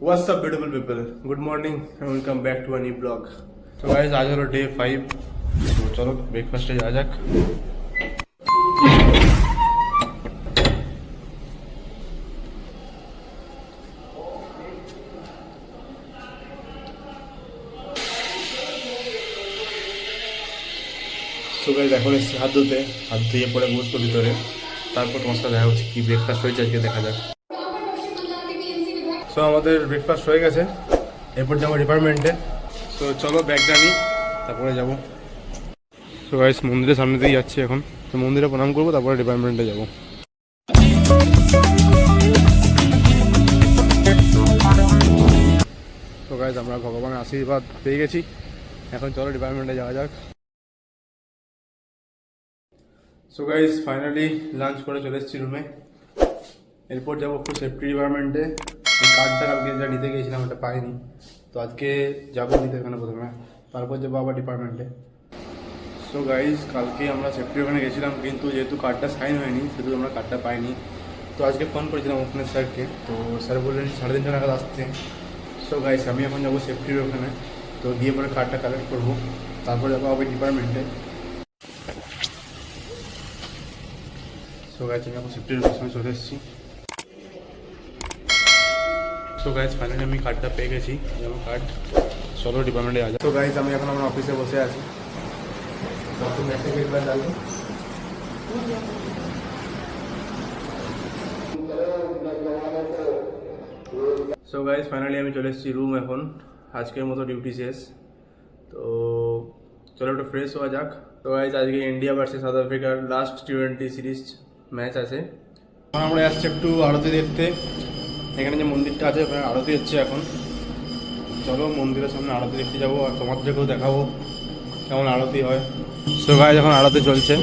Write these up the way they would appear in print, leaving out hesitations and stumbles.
What's up beautiful people? Good morning and welcome back to a new vlog. So guys आज hello day 5. तो चलो breakfast आ जाक. So guys এখন এসে হাত ধুয়ে পরে বসবো ভিতরে. তারপর তোমার সাথে দেখা হচ্ছে কি ব্রেকফাস্ট হয়েছে আজকে দেখা যাক. সো আমাদের ব্রেকফাস্ট হয়ে গেছে, এরপর যাবো ডিপার্টমেন্টে. তো চলো ব্যাগটা নিই, তারপরে যাবো. সো গাইস মন্দিরের সামনে দিয়ে যাচ্ছি এখন. তো মন্দিরে প্রণাম করবো, তারপরে ডিপার্টমেন্টে যাবো. তো গাইস আমরা ভগবানের আশীর্বাদ পেয়ে গেছি, এখন চলো ডিপার্টমেন্টে যাওয়া যাক. সো গাইস ফাইনালি লাঞ্চ করে চলে এসেছি রুমে. এরপর যাবো একটু সেফটি ডিপার্টমেন্টে. কার্ডটা কালকে যা নিতে গিয়েছিলাম ওটা পাইনি, তো আজকে যাবো নিতে এখানে প্রথমে, তারপর যাবো আবার ডিপার্টমেন্টে. সো গাইস কালকে আমরা সেফটি ওখানে গেছিলাম, কিন্তু যেহেতু কার্ডটা সাইন হয়নি সেহেতু আমরা কার্ডটা পাইনি. তো আজকে ফোন করেছিলাম ওখানে স্যারকে, তো স্যার বললেন 3:30 নাগাদ আসতে. সো গাইস আমি এখন যাবো সেফটির ওখানে, তো গিয়ে পরে কার্ডটা কালেক্ট করবো, তারপর যাবো আবার ডিপার্টমেন্টে. সো গাইস আমি এখন সেফটির ওখানে চলে এসেছি. সো গাইস ফাইনালি আমি কার্ডটা পেয়ে গেছি, আমার কার্ড. চলো ডিপার্টমেন্টে আসা. তো গাইস আমি এখন আমার অফিসে বসে আছি. সো গাইস ফাইনালি আমি চলে এসেছি রুম. এখন আজকের মতো ডিউটি শেষ, তো চলো একটু ফ্রেশ হওয়া যাক. তো গাইস আজকে ইন্ডিয়া ভার্সেস সাউথ আফ্রিকার লাস্ট টি20 সিরিজ ম্যাচ আছে. আমরা আসছি একটু আরতি দেখতে. এখানে যে মন্দিরটা আছে ওখানে আরতি হচ্ছে এখন. চলো মন্দিরের সামনে আরতি দেখতে যাবো, আর তোমাদেরকেও দেখাবো কেমন আরতি হয়. তো গাইস এখন আরতি চলছে.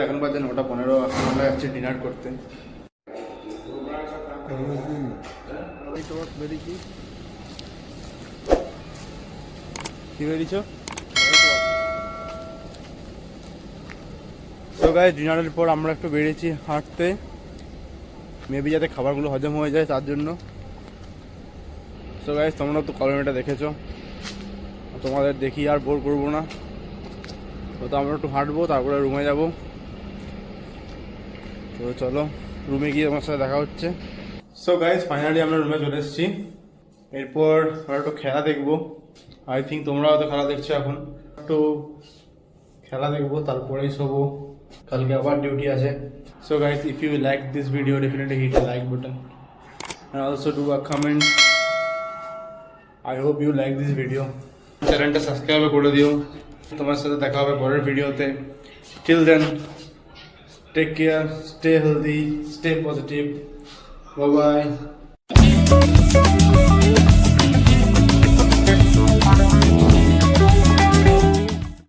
এখন বাজে 9:15. এখন আমরা যাচ্ছি ডিনার করতে. কি বেরিয়েছ? তো গাইস ডিনারের পর আমরা একটু বেরিয়েছি হাঁটতে, মেবি যাতে খাবারগুলো হজম হয়ে যায় তার জন্য. তো গাইস তোমরা তো কলোনিটা দেখেছো, তোমাদের দেখি আর বোর করবো না. তো আমরা একটু হাঁটবো, তারপরে রুমে যাবো. তো চলো রুমে গিয়ে আমার সাথে দেখা হচ্ছে. সো গাইস ফাইনালি আমরা রুমে চলে এসেছি. এরপর আমরা একটু খেলা দেখবো. আই থিঙ্ক তোমরাও তো খেলা দেখছো. এখন একটু খেলা দেখবো, তারপরেই শোবো, কালকে আবার ডিউটি আছে. So guys if you like this video definitely hit a like button and also do a comment. I hope you like this video. চ্যানেলটা সাবস্ক্রাইব করে দিও. তোমার সাথে দেখা হবে পরের ভিডিওতে. Till then, take care, stay healthy, stay positive. Bye bye.